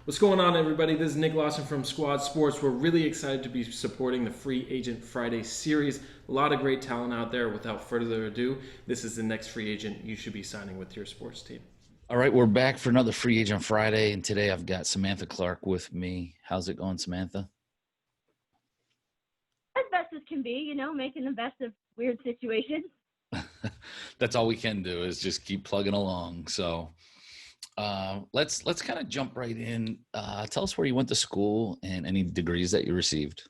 What's going on, everybody? This is Nick Lawson from Squad Sports. We're really excited to be supporting the Free Agent Friday series. A lot of great talent out there. Without further ado, this is the next free agent you should be signing with your sports team. All right, we're back for another Free Agent Friday, and today I've got Samantha Clark with me. How's it going, Samantha? As best as can be, making the best of weird situations. That's all we can do is just keep plugging along. So let's kind of jump right in. Tell us where you went to school and any degrees that you received.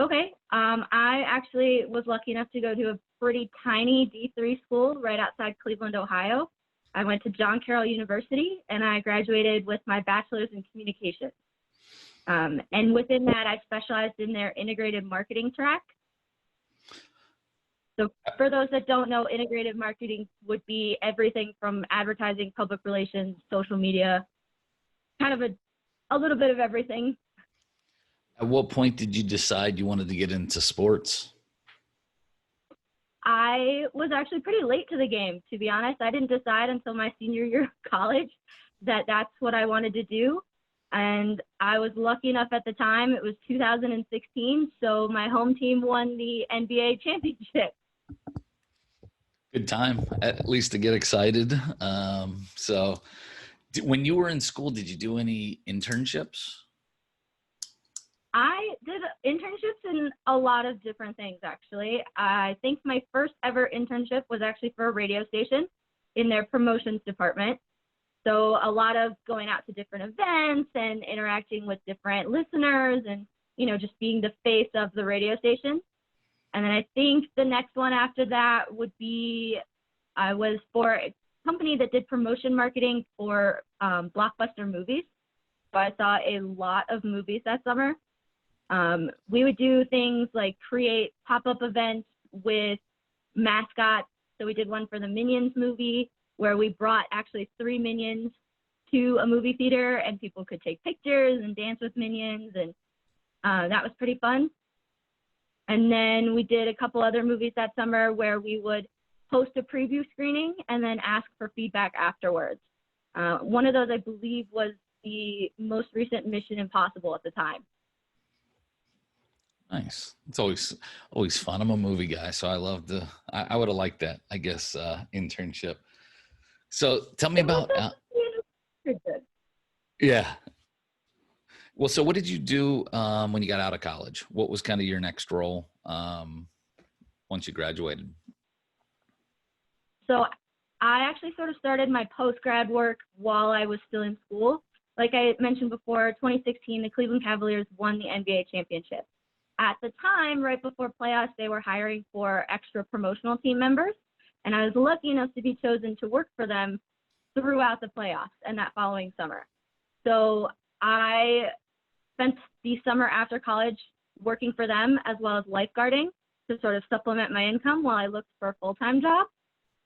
Okay. I actually was lucky enough to go to a pretty tiny D3 school right outside Cleveland, Ohio. I went to Carroll University, and I graduated with my bachelor's in communications. And within that, I specialized in their integrated marketing track. So for those that don't know, integrated marketing would be everything from advertising, public relations, social media, kind of a little bit of everything. At what point did you decide you wanted to get into sports? I was actually pretty late to the game, to be honest. I didn't decide until my senior year of college that that's what I wanted to do. And I was lucky enough at the time, it was 2016, so my home team won the NBA championship. Good time, at least to get excited. So when you were in school, did you do any internships? I did internships in a lot of different things, actually. I think my first ever internship was actually for a radio station in their promotions department. So a lot of going out to different events and interacting with different listeners and, just being the face of the radio station. And then I think the next one after that would be, I was for a company that did promotion marketing for blockbuster movies. So I saw a lot of movies that summer. We would do things like create pop-up events with mascots. So we did one for the Minions movie where we brought actually 3 Minions to a movie theater and people could take pictures and dance with Minions. And that was pretty fun. And then we did a couple other movies that summer where we would host a preview screening and then ask for feedback afterwards. One of those, I believe, was the most recent Mission Impossible at the time. Nice. It's always fun. I'm a movie guy, so I would have liked that, I guess, internship. So tell me about, yeah. Well, so what did you do when you got out of college? What was kind of your next role once you graduated? So I actually sort of started my post-grad work while I was still in school. Like I mentioned before, 2016, the Cleveland Cavaliers won the NBA championship. At the time, right before playoffs, they were hiring for extra promotional team members. And I was lucky enough to be chosen to work for them throughout the playoffs and that following summer. So I spent the summer after college working for them as well as lifeguarding to sort of supplement my income while I looked for a full-time job.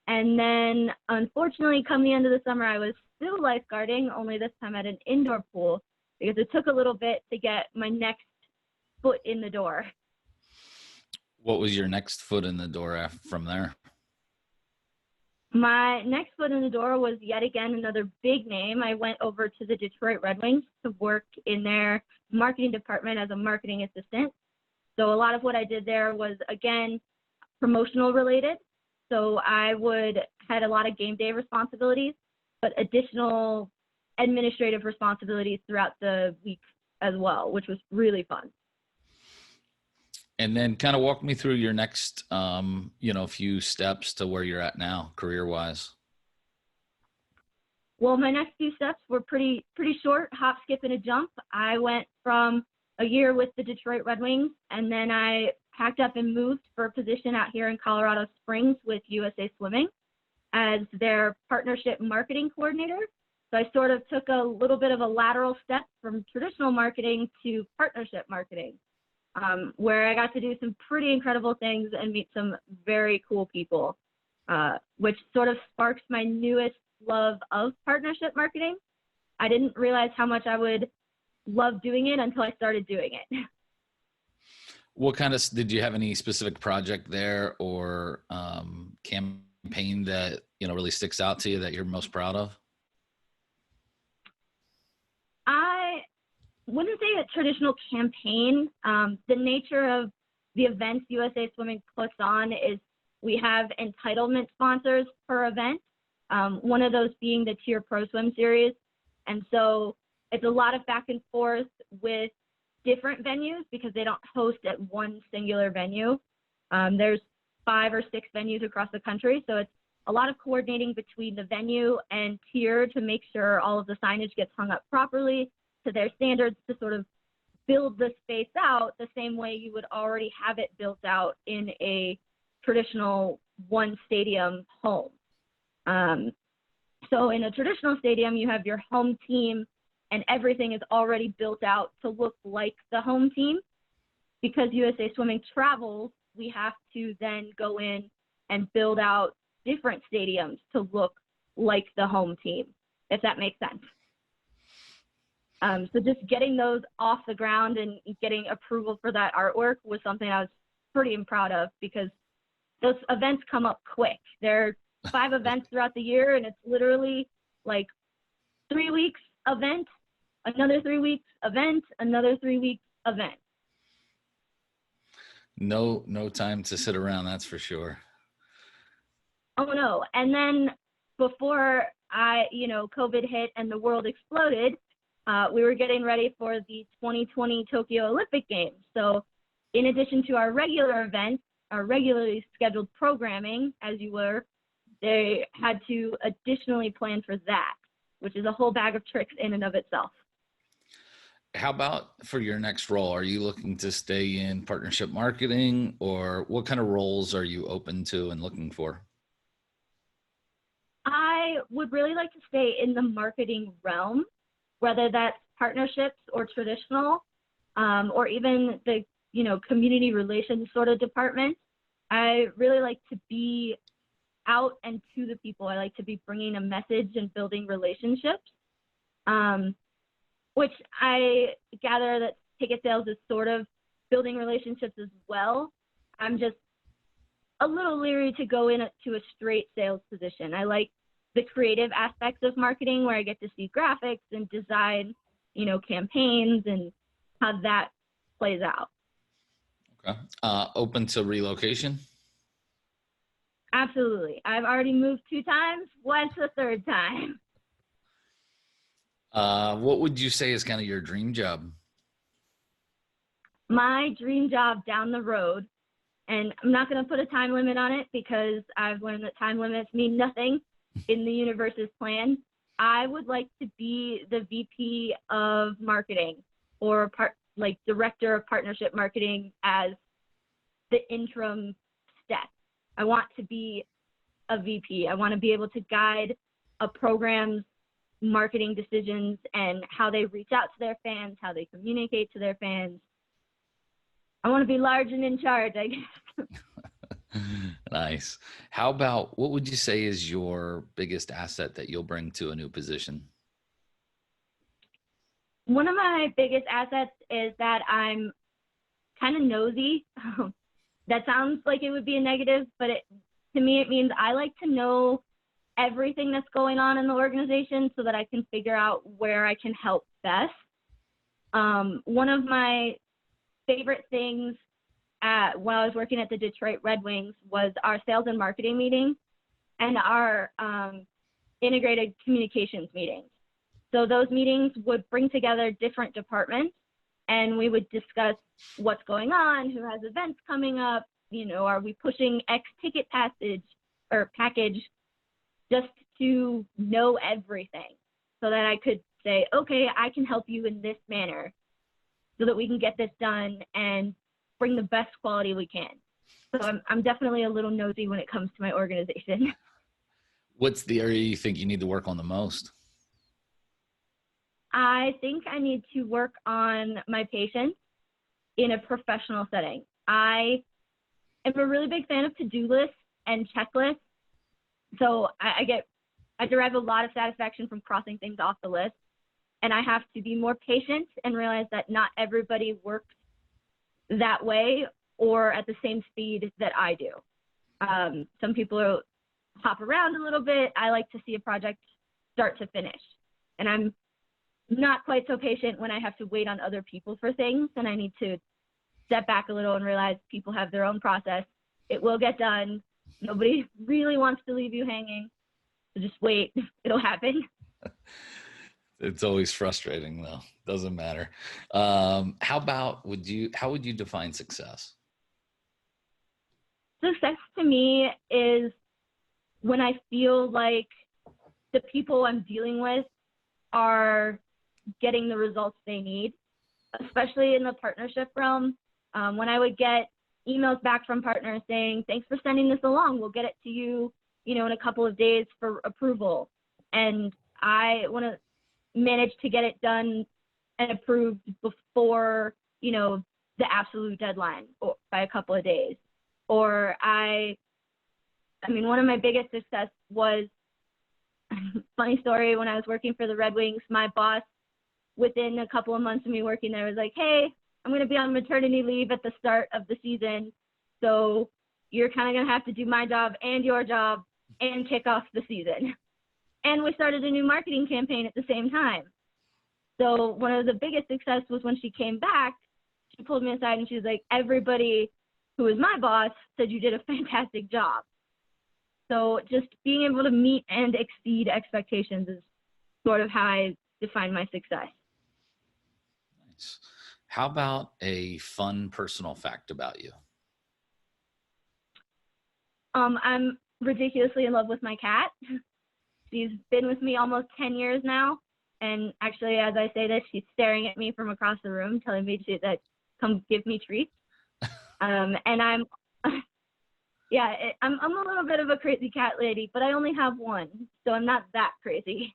And then unfortunately, come the end of the summer, I was still lifeguarding, only this time at an indoor pool because it took a little bit to get my next foot in the door. What was your next foot in the door from there? My next foot in the door was yet again another big name. I went over to the Detroit Red Wings to work in their marketing department as a marketing assistant. So a lot of what I did there was, again, promotional related. So I had a lot of game day responsibilities, but additional administrative responsibilities throughout the week as well, which was really fun. And then kind of walk me through your next, few steps to where you're at now, career-wise. Well, my next few steps were pretty short, hop, skip, and a jump. I went from a year with the Detroit Red Wings, and then I packed up and moved for a position out here in Colorado Springs with USA Swimming as their partnership marketing coordinator. So I sort of took a little bit of a lateral step from traditional marketing to partnership marketing. Where I got to do some pretty incredible things and meet some very cool people, which sort of sparks my newest love of partnership marketing. I didn't realize how much I would love doing it until I started doing it. What did you have any specific project there or campaign that, really sticks out to you that you're most proud of? wouldn't say a traditional campaign. The nature of the events USA Swimming puts on is we have entitlement sponsors per event, one of those being the Tier Pro Swim Series. And so it's a lot of back and forth with different venues because they don't host at one singular venue. There's 5 or 6 venues across the country, so it's a lot of coordinating between the venue and tier to make sure all of the signage gets hung up properly to their standards to sort of build the space out the same way you would already have it built out in a traditional one stadium home. So in a traditional stadium, you have your home team and everything is already built out to look like the home team. Because USA Swimming travels, we have to then go in and build out different stadiums to look like the home team, if that makes sense. So just getting those off the ground and getting approval for that artwork was something I was pretty proud of because those events come up quick. There are 5 events throughout the year, and it's literally like 3 weeks event, another 3 weeks event, another 3 weeks event. No time to sit around, that's for sure. Oh no. And then before COVID hit and the world exploded, we were getting ready for the 2020 Tokyo Olympic Games. So in addition to our regular events, our regularly scheduled programming, as you were, they had to additionally plan for that, which is a whole bag of tricks in and of itself. How about for your next role? Are you looking to stay in partnership marketing, or what kind of roles are you open to and looking for? I would really like to stay in the marketing realm, whether that's partnerships or traditional, or even the community relations sort of department. I really like to be out and to the people. I like to be bringing a message and building relationships, which I gather that ticket sales is sort of building relationships as well. I'm just a little leery to go into a straight sales position. I like the creative aspects of marketing where I get to see graphics and design, campaigns and how that plays out. Okay. Open to relocation? Absolutely. I've already moved 2 times. What's the 3rd time? What would you say is kind of your dream job? My dream job down the road, and I'm not going to put a time limit on it because I've learned that time limits mean nothing in the universe's plan. I would like to be the VP of marketing or director of partnership marketing as the interim step. I want to be a VP. I want to be able to guide a program's marketing decisions and how they reach out to their fans, how they communicate to their fans. I want to be large and in charge, I guess. Nice. How about, what would you say is your biggest asset that you'll bring to a new position? One of my biggest assets is that I'm kind of nosy. That sounds like it would be a negative, but to me it means I like to know everything that's going on in the organization so that I can figure out where I can help best. One of my favorite things while I was working at the Detroit Red Wings was our sales and marketing meeting and our integrated communications meetings. So those meetings would bring together different departments and we would discuss what's going on, who has events coming up, are we pushing X ticket package just to know everything so that I could say, okay, I can help you in this manner so that we can get this done and bring the best quality we can. So I'm definitely a little nosy when it comes to my organization. What's the area you think you need to work on the most? I think I need to work on my patience in a professional setting. I am a really big fan of to-do lists and checklists. So I derive a lot of satisfaction from crossing things off the list. And I have to be more patient and realize that not everybody works that way or at the same speed that I do. Some people hop around a little bit. I like to see a project start to finish. And I'm not quite so patient when I have to wait on other people for things, and I need to step back a little and realize people have their own process. It will get done. Nobody really wants to leave you hanging, so just wait. It'll happen. It's always frustrating though. Doesn't matter. How would you define success? Success to me is when I feel like the people I'm dealing with are getting the results they need, especially in the partnership realm. When I would get emails back from partners saying, thanks for sending this along, we'll get it to you, in a couple of days for approval. And I want to manage to get it done and approved before, the absolute deadline, or by a couple of days. Or one of my biggest success was, funny story, when I was working for the Red Wings, my boss, within a couple of months of me working there, was like, hey, I'm going to be on maternity leave at the start of the season, so you're kind of going to have to do my job and your job and kick off the season. And we started a new marketing campaign at the same time. So one of the biggest success was when she came back, she pulled me aside and she was like, everybody who is my boss said you did a fantastic job. So just being able to meet and exceed expectations is sort of how I define my success. Nice. How about a fun personal fact about you? I'm ridiculously in love with my cat. She's been with me almost 10 years now. And actually, as I say this, she's staring at me from across the room, telling me that come give me treats. And I'm a little bit of a crazy cat lady, but I only have one, so I'm not that crazy.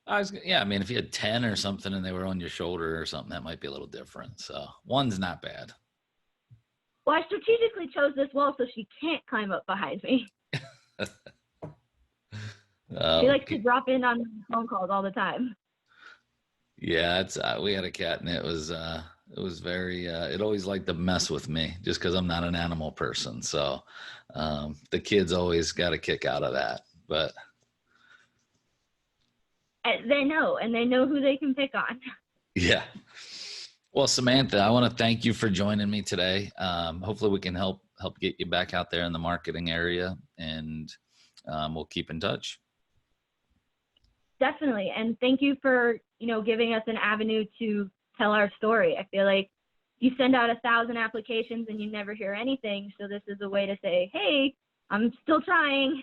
If you had 10 or something and they were on your shoulder or something, that might be a little different. So one's not bad. Well, I strategically chose this wall so she can't climb up behind me. She likes to drop in on phone calls all the time. Yeah, we had a cat and it was very, it always liked to mess with me just because I'm not an animal person. So the kids always got a kick out of that, but. They know, and they know who they can pick on. Yeah. Well, Samantha, I want to thank you for joining me today. Hopefully we can help get you back out there in the marketing area, and we'll keep in touch. Definitely. And thank you for, giving us an avenue to tell our story. I feel like you send out 1,000 applications and you never hear anything. So this is a way to say, hey, I'm still trying.